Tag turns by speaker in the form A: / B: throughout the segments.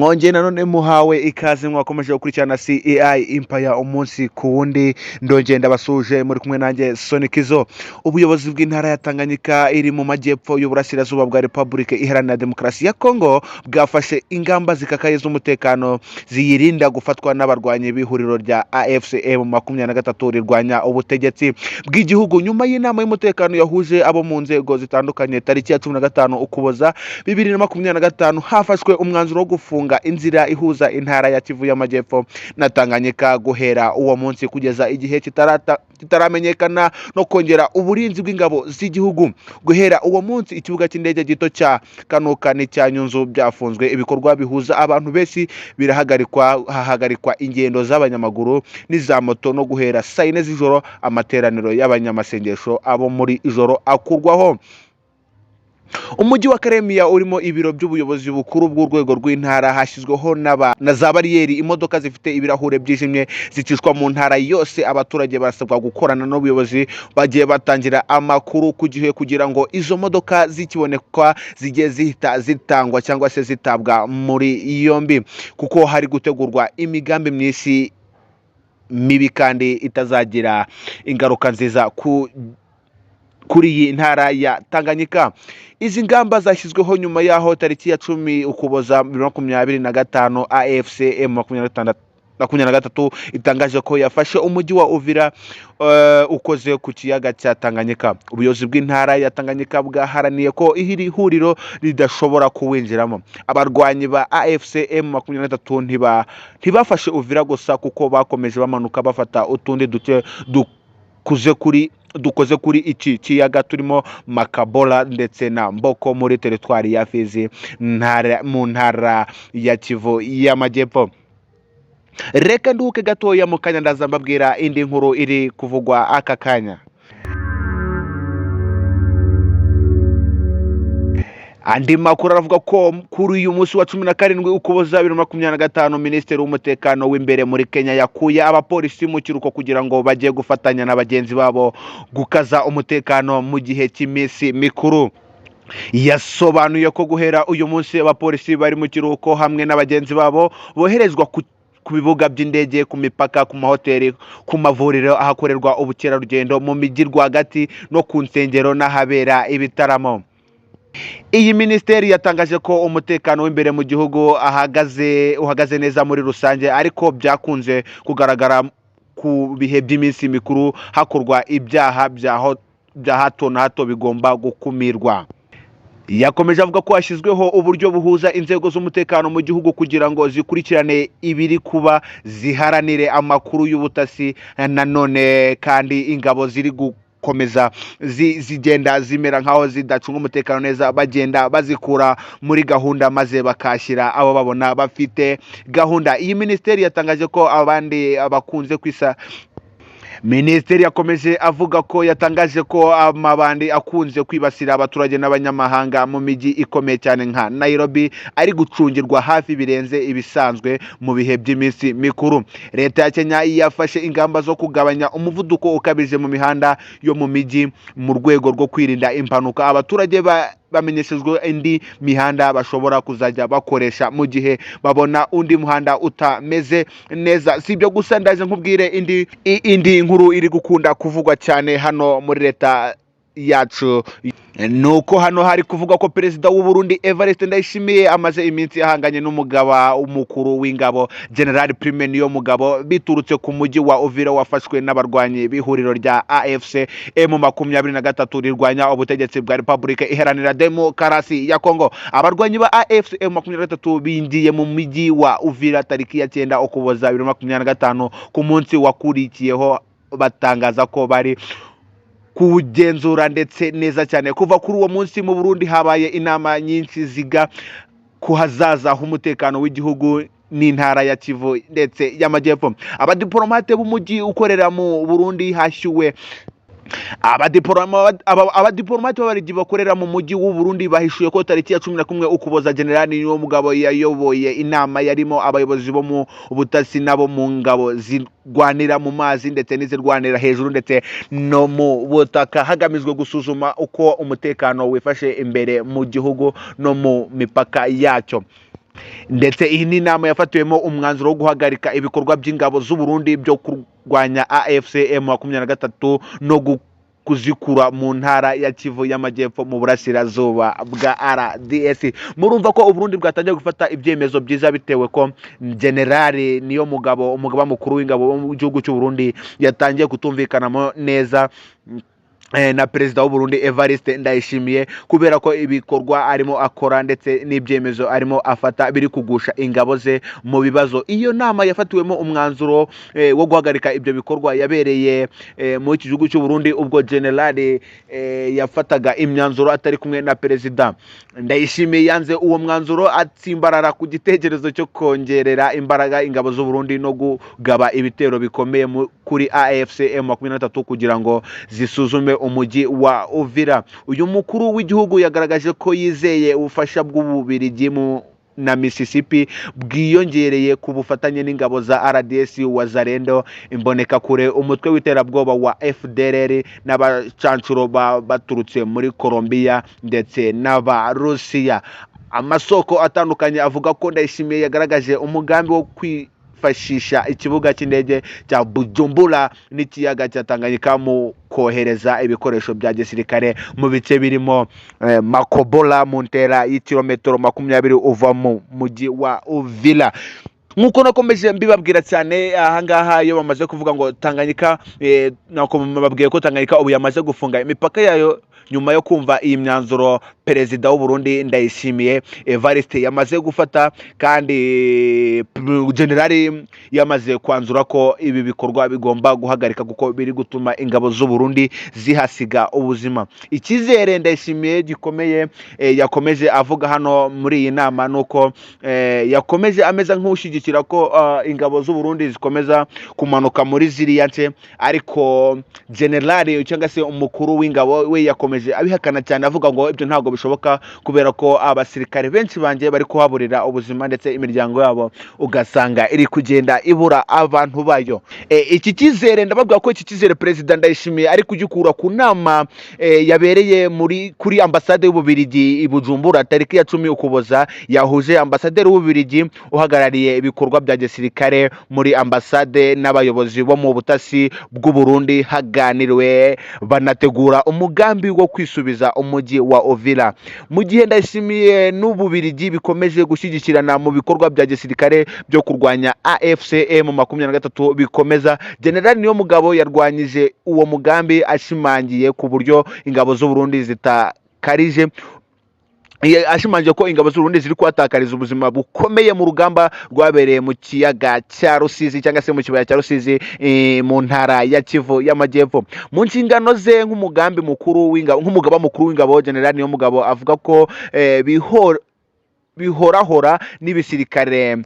A: mwongeye nanone muhawe ikaze mwakomeje gukurikirana CEI Empire umunsi ku wundi ndongeye ndabasuje muri kumwe nanjye Sonikizo. Ubuyobozi bw'intara ya Tanganyika iri mu majyepfo y'uburasirazuba bwa Republika Iharanira Demokarasi ya Kongo bwafashe ingamba zikakaye z'umutekano ziyirinda gufatwa n'abarwanyi b'ihuriro rya AFC/M23 rirwanya ubutegetsi bw'igihugu nyuma y'inama y'umutekano yahuje abo mu nzego zitandukanye tariki ya 15 Ukuboza 2025 hafashwe umwanzuro wo gufunga inzira ihuza intara ya Kivu y'Amajyepfo na Tanganyika guhera uwo munsi kugeza igihe kitaramenyekana no kongera uburinzi bw'ingabo z'igihugu. Guhera uwo munsi ikibuga cy'indege gito cya Kanuka n'icya Nyunzu byafunzwe, ibikorwa bihuza abantu benshi hahagarikwa ingendo z'abanyamaguru n'iza moto, no guhera saa 4 z'ijoro amateraniro y'abanyamasengesho abo muri ijoro akurwaho. Umujyi wa Karemia urimo ibiro by'ubuyobozi bukuru bw'urwego rw'intara hashyizweho na za bariyeri. Imodoka zifite ibirahure byijimye zicishwa mu ntara yose. Abaturage barasabwa gukorana n'ubuyobozi bagiye batangira amakuru ku gihe kugira ngo izo modoka zikiboneka zijye zihita zitangwa cyangwa se zitabwa muri yombi, kuko hari gutegurwa imigambi myinshi mibi kandi itazagira ingaruka nziza kuri iyi ntara ya Tanganyika. Izi ngamba zashyizweho nyuma yaho tariki ya 10 Ukuboza 2025 AFC/M23 itangaje ko yafashe umujyi wa Uvira ukoze ku kiyaga cya Tanganyika. Ubuyobozi bw'intara ya Tanganyika bwaharaniye ko iri huriro ridashobora kuwinjiramo. Abarwanyi ba AFC/M23 ntibafashe Uvira gusa, kuko bakomeje bamanuka bafata utundi duce dukoze kuri iki kiyaga turimo Makabola ndetse na Mboko muri teritwari ya Fizi mu ntara ya Kivu y'Amajyepfo. Reka nduke gatoya mu kanya ndaza mbabwira indi nkuru iri kuvugwa aka kanya. Andi makuru aravuga ko kuri uyu munsi wa 17 Ukuboza 2025 Minisitiri w'umutekano w'imbere muri Kenya yakuye abapolisi mu kiruko kugira ngo bajye gufatanya na bagenzi babo gukaza umutekano mu gihe cy'iminsi mikuru. Yasobanuye ko guhera uyu munsi abapolisi bari mu kiruko hamwe na bagenzi babo boherezwa ku bibuga by'indege, ku mipaka, ku mahoteli, ku mavuriro ahakorerwa ubukerarugendo, mu mijyi rwagati no ku nsengero n'ahabera ibitaramo. Iyi minisiteri yatangaje ko umutekano w'imbere mu gihugu uhagaze neza muri rusange, ariko byakunze kugaragara ku bihe by'iminsi mikuru hakorwa ibyaha bya hato na hato bigomba gukumirwa. Yakomeje avuga ko hashyizweho uburyo buhuza inzego z'umutekano mu gihugu kugira ngo zikurikirane ibiri kuba, ziharanire amakuru y'ubutasi. Nanone kandi ingabo ziri komeza zigenda zimera nkaho zidacunga umutekano neza, bagenda bazikura muri gahunda maze bakashyira abo babona bafite gahunda. Iyi minisiteri yatangaje ko abandi abakunze kwisa Minisiteri yakomeje avuga ko yatangaje ko amabandi akunze kwibasira abaturage n'abanyamahanga mu mijyi ikomeye cyane nka Nairobi ari gucungirwa hafi birenze ibisanzwe mu bihe by'iminsi mikuru. Leta ya Kenya yafashe ingamba zo kugabanya umuvuduko ukabije mu mihanda yo mu mijyi mu rwego rwo kwirinda impanuka. Abaturage bamenyeshejwe indi mihanda bashobora kuzajya bakoresha mu gihe babona undi muhanda utameze neza. Si ibyo gusa, ndaje nkubwire indi nkuru iri gukunda kuvugwa cyane hano muri leta yacu. Nuko hano hari kuvuga ko perezida w'u Burundi Evariste Ndayishimiye amaze iminsi ahanganye n'umugaba umukuru w'ingabo General Prime Niyomugabo biturutse ku mujyi wa Uvira wafashwe n'abarwanyi b'ihuriro rya AFC/M23 rirwanya ubutegetsi bwa Republika Iharanira Demokarasi ya Kongo. Abarwanyi ba AFC/M23 binjiye mu mujyi wa Uvira tariki ya 9 Ukuboza 2025 ku munsi wakurikiyeho, batangaza ko bari kugenzura ndetse neza cyane. Kuva kuri uwo munsi mu Burundi habaye inama nyinshi ziga ku hazaza h'umutekano w'igihugu n'intara ya Kivu ndetse y'Amajyepfo. Abadiplomate b'umujyi ukorera mu Burundi hashyuwe abadiplomate b'abarigi bakorera mu mujyi w'u Burundi bahishuye ko tariki ya 11 Ukuboza General Niyomugabo yayoboye inama yarimo abayobozi bo mu butasi nabo mu ngabo zirwanira mu mazi ndetse n'izirwanira hejuru ndetse no mu butaka, hagamijwe gusuzuma uko umutekano wifashe imbere mu gihugu no mu mipaka yacyo. ndetse iyi ni inama yafatiwemo umwanzuro wo guhagarika ibikorwa by'ingabo z'u Burundi byo kurwanya AFCM 23 no kuzikura mu ntara ya Kivu y'Amajyepfo mu burasirazuba bwa RDC. Murumva ko Uburundi bwatangiye gufata ibyemezo byiza bitewe ko generali niyo umugaba mukuru w'ingabo mu gihugu cy'u Burundi yatangiye kutumvikanamo neza na perezida w'u Burundi Evariste Ndayishimiye, kubera ko ibikorwa arimo akora ndetse n'ibyemezo arimo afata biri kugusha ingabo ze mu bibazo. Iyo nama yafatiwemo umwanzuro wo guhagarika ibyo bikorwa yabereye mu iki gihugu cy'u Burundi, ubwo generali yafataga imyanzuro atari kumwe na perezida. Ndayishimiye yanze uwo mwanzuro, atsimbarara ku gitekerezo cyo kongerera imbaraga ingabo z'u Burundi no kugaba ibitero bikomeye kuri AFCM 23 kugira ngo zisuzume umujyi wa Uvira. Uyu mukuru w'igihugu yagaragaje ko yizeye ubufasha bw'Ububirigi na Mississippi bwiyongereye ku bufatanye n'ingabo za RDC Wazalendo, Imbonekakure, umutwe w'iterabwoba wa FDLR n'abacancuro baturutse muri Colombia ndetse n'Abarusiya. Amasoko atandukanye avuga ko Ndayishimiye yagaragaje umugambi wo kwifashisha ikibuga cy'indege cya Bujumbura n'ikiyaga cya Tanganyika mu kohereza ibikoresho bya gisirikare mu bice birimo Makobola mu ntera y'ikilometero 20 uva mu mujyi wa Uvira. Nkuko nakomeje mbibabwira cyane ahangaha iyo bamaze kuvuga ngo Tanganyika, nako bababwiye ko Tanganyika ubu yamaze gufunga imipaka yayo nyuma yo kumva iyi myanzuro perezida w'u Burundi Ndayishimiye Evariste yamaze gufata, kandi generali yamaze kwanzura ko ibi bikorwa bigomba guhagarika kuko biri gutuma ingabo z'u Burundi zihasiga ubuzima. Icyizere Ndayishimiye gikomeye yakomeje avuga hano muri iyi nama nuko yakomeje ameza nk'ushyigikira ko ingabo z'u Burundi zikomeza kumanuka muri ziriya nce, ariko generali cyangwa se umukuru w'ingabo we yakomeje abihakana cyane avuga ngo ibyo ntabwo bishoboka kubera ko abasirikare benshi bangiye bari kuhaburira ubuzima ndetse imiryango yabo ugasanga iri kugenda ibura abantu bayo. Iki cyizere ndababwira ko iki cyizere perezida Ndayishimiye ari kugikura ku nama yabereye kuri ambasade y'Ububirigi i Bujumbura tariki ya 10 Ukuboza, yahuje ambasaderi w'Ububirigi uhagarariye ibikorwa bya gisirikare muri ambasade n'abayobozi bo mu butasi bw'u Burundi, haganiriwe banategura umugambi wo kwisubiza umujyi wa Uvira. Mu gihe Ndayishimiye n'Ububirigi bikomeje gushyigikirana mu bikorwa bya gisirikare byo kurwanya AFCM 23 bikomeza, generali niyo mugabo yarwanyije uwo mugambi ashimangiye ku buryo ingabo z'u Burundi zitakarije, ashimangiye ko ingabo z'u Burundi ziri kwatakariza ubuzima bukomeye mu rugamba rwabereye mu kiyaga cya Rusizi cyangwa se mu kibaya cya Rusizi mu ntara ya Kivu y'Amajyepfo. Mu nshingano ze nk'umugaba mukuru w'ingabo, generali niyo mugabo avuga ko bihorahora n'ibisirikare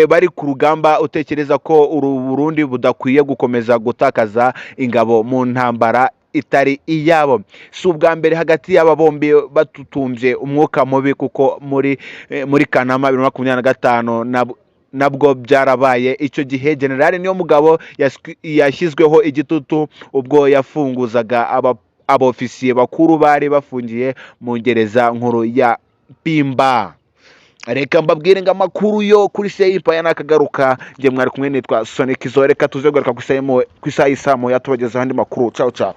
A: bari ku rugamba. Utekereza ko Burundi budakwiye gukomeza gutakaza ingabo mu ntambara itari iyabo. Si ubwa mbere hagati y'aba bombi batutumbye umwuka mubi, kuko muri Kanama 2025 nabwo byarabaye. Icyo gihe generali niyo mugabo yashyizweho igitutu ubwo yafunguzaga abofisiye bakuru bari bafungiye mu gereza nkuru ya Pimba. Reka mbabwire ngo amakuru yo kuri Seipa yanakagaruka. Nge mwari kumwe nitwa Sonic Zo. Reka tuze kugaruka ku isaha y'isamo yatubagezaho andi makuru. Ciao ciao.